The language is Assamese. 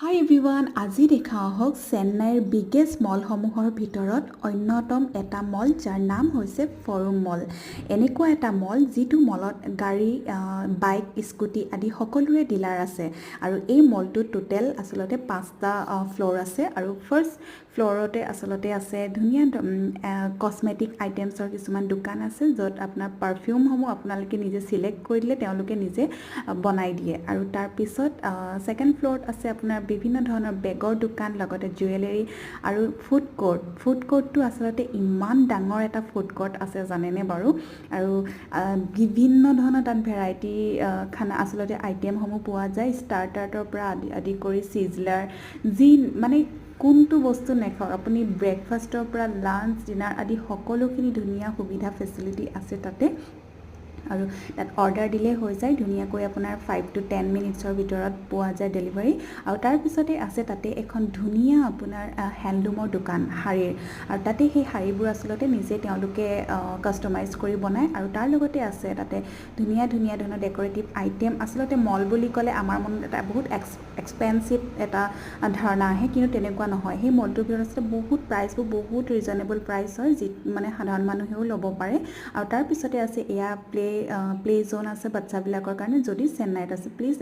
হাই এভৰিৱান, আজি দেখা আহক চেন্নাইৰ বিগেষ্ট মলসমূহৰ ভিতৰত অন্যতম এটা মল যাৰ নাম হৈছে ফৰুম মল। এনেকুৱা এটা মল যিটো মলত গাড়ী, বাইক, স্কুটি আদি সকলোৰে ডিলাৰ আছে আৰু এই মলটোত টোটেল আচলতে 5টা ফ্ল'ৰ আছে আৰু ফাৰ্ষ্ট ফ্ল'ৰতে আচলতে আছে ধুনীয়া কসমেটিক আইটেমছৰ কিছুমান দোকান আছে য'ত আপোনাৰ পাৰফিউমসমূহ আপোনালোকে নিজে চিলেক্ট কৰি দিলে তেওঁলোকে নিজে বনাই দিয়ে আৰু তাৰপিছত ছেকেণ্ড ফ্ল'ৰত আছে আপোনাৰ বিভিন্ন ধৰণৰ বেগৰ দোকান, লগতে জুৱেলাৰী আৰু ফুড কোৰ্টটো আচলতে ইমান ডাঙৰ এটা ফুড কোৰ্ট আছে জানেনে বাৰু। আৰু বিভিন্ন ধৰণৰ তাত ভেৰাইটি খানা আচলতে আইটেমসমূহ পোৱা যায়, ষ্টাৰ্টাৰৰ পৰা আদি কৰি চিজলাৰ, যি মানে কোনটো বস্তু নেখাওক আপুনি, ব্ৰেকফাষ্টৰ পৰা লাঞ্চ, ডিনাৰ আদি সকলোখিনি ধুনীয়া সুবিধা ফেচিলিটি আছে তাতে। আৰু তাত অৰ্ডাৰ দিলে হৈ যায়, ধুনীয়াকৈ আপোনাৰ 5 to 10 মিনিটছৰ ভিতৰত পোৱা যায় ডেলিভাৰী। আৰু তাৰপিছতে আছে তাতে এখন ধুনীয়া আপোনাৰ হেণ্ডলুমৰ দোকান শাৰীৰ, আৰু তাতে সেই শাৰীবোৰ আচলতে নিজে তেওঁলোকে কাষ্টমাইজ কৰি বনায়। আৰু তাৰ লগতে আছে তাতে ধুনীয়া ধৰণৰ ডেক'ৰেটিভ আইটেম। আচলতে মল বুলি ক'লে আমাৰ মনত এটা বহুত এক্সপেঞ্চিভ এটা ধাৰণা আহে, কিন্তু তেনেকুৱা নহয়। সেই মলটোৰ ভিতৰত আচলতে বহুত প্ৰাইচবোৰ বহুত ৰিজনেবল প্ৰাইচ হয়, যি মানে সাধাৰণ মানুহেও ল'ব পাৰে। আৰু তাৰপিছতে আছে এয়া প্লে জ'ন আছে বাচ্চাবিলাকৰ কাৰণে, যদি চেন্নাইত আছে প্লিজ